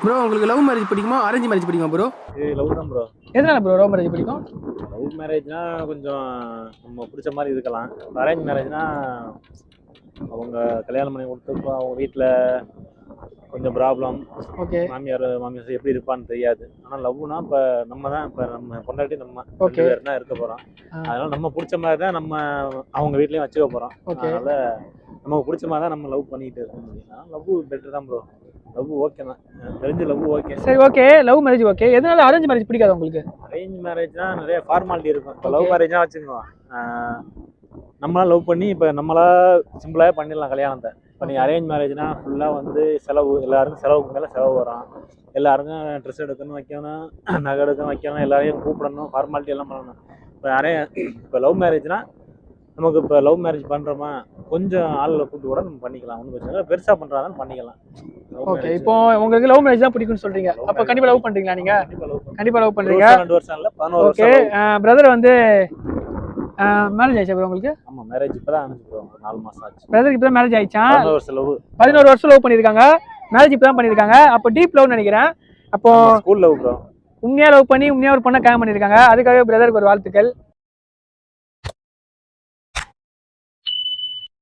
Bro உங்களுக்கு love marriage பிடிக்குமா arrange marriage பிடிக்குமா ப்ரோ? லவ் தான் ப்ரோ. எதனால ப்ரோ லவ் மேரேஜ் பிடிக்கும்? லவ் மேரேஜ்னா கொஞ்சம் நம்ம பிடிச்ச மாதிரி இருக்கலாம். அரேஞ்ச் மேரேஜ்னா அவங்க கல்யாணம் பண்ணி கொடுத்து அவங்க வீட்டில் கொஞ்சம் ப்ராப்ளம். ஓகே. மாமியார் எப்படி இருப்பான்னு தெரியாது. ஆனால் லவ்னா இப்போ நம்ம பொண்டாட்டி நம்ம ஓகே பேர் தான் இருக்க போகிறோம். அதனால நம்ம பிடிச்ச மாதிரி தான் நம்ம அவங்க வீட்லேயும் வச்சுக்க போகிறோம். அதனால நமக்கு பிடிச்ச மாதிரி தான் நம்ம லவ் பண்ணிக்கிட்டு இருக்க முடியும். லவ் பெட்டர் தான் ப்ரோ. லவ் ஓகே தான், தெரிஞ்ச லவ் ஓகே. சரி ஓகே, லவ் மேரேஜ் ஓகே. எதனால அரேஞ்ச் மேரேஜ் பிடிக்காது உங்களுக்கு? அரேஞ்ச் மேரேஜ்னா நிறைய ஃபார்மாலிட்டி இருக்கும். இப்போ லவ் மேரேஜ்னா வச்சுக்கோ, நம்மளா லவ் பண்ணி இப்போ நம்மளா சிம்பிளாக பண்ணிடலாம் கல்யாணத்தை. இப்போ நீங்கள் அரேஞ்ச் மேரேஜ்னா ஃபுல்லாக வந்து செலவு, எல்லாருக்கும் செலவுக்கு மேலே செலவு வரும். எல்லாருக்கும் ட்ரெஸ் எடுக்கணும், வைக்கணும், நகை எடுக்கணும், வைக்கணும், எல்லாரையும் கூப்பிடணும், ஃபார்மாலிட்டி எல்லாம் பண்ணணும். இப்போ லவ் மேரேஜ்னா நமக்கு இப்போ லவ் மேரேஜ் பண்ணுறோமா, கொஞ்சம் ஆளில் கூப்பிட்டு கூட நம்ம பண்ணிக்கலாம். ஒன்றும் பிரச்சனை இல்லை. பெருசாக பண்ணுறாங்கன்னு பண்ணிக்கலாம். ஓகே. இப்போ உங்களுக்கு லவ் மேரேஜ் தான் பிடிக்கும்னு சொல்றீங்க. அப்போ கண்டிப்பா லவ் பண்றீங்களா நீங்க? கண்டிப்பா லவ் பண்றீங்க. 2 வருஷம் இல்லை, 11 ஓகே. வருஷம். பிரதர் வந்து மேரேஜ் ஆயிடுச்சா ப்ரோ உங்களுக்கு? ஆமா, மேரேஜ் இப்பதான் ஆச்சு, 4 மாசம் ஆச்சு. பிரதருக்கு இப்பதான் மேரேஜ் ஆயிடுச்சா? 11 வருஷம் லவ். 11 வருஷம் லவ் பண்ணிருக்காங்க. மேரேஜ் இப்பதான் பண்ணிருக்காங்க. அப்போ டீப் லவ் நினைக்கிறேன். அப்போ ஸ்கூல் லவ் ப்ரோ. உண்மையா லவ் பண்ணி உண்மையா ஒரு பொண்ணை கல்யாணம் பண்ணிருக்காங்க. அதுக்காக பிரதருக்கு ஒரு வாழ்த்துக்கள்.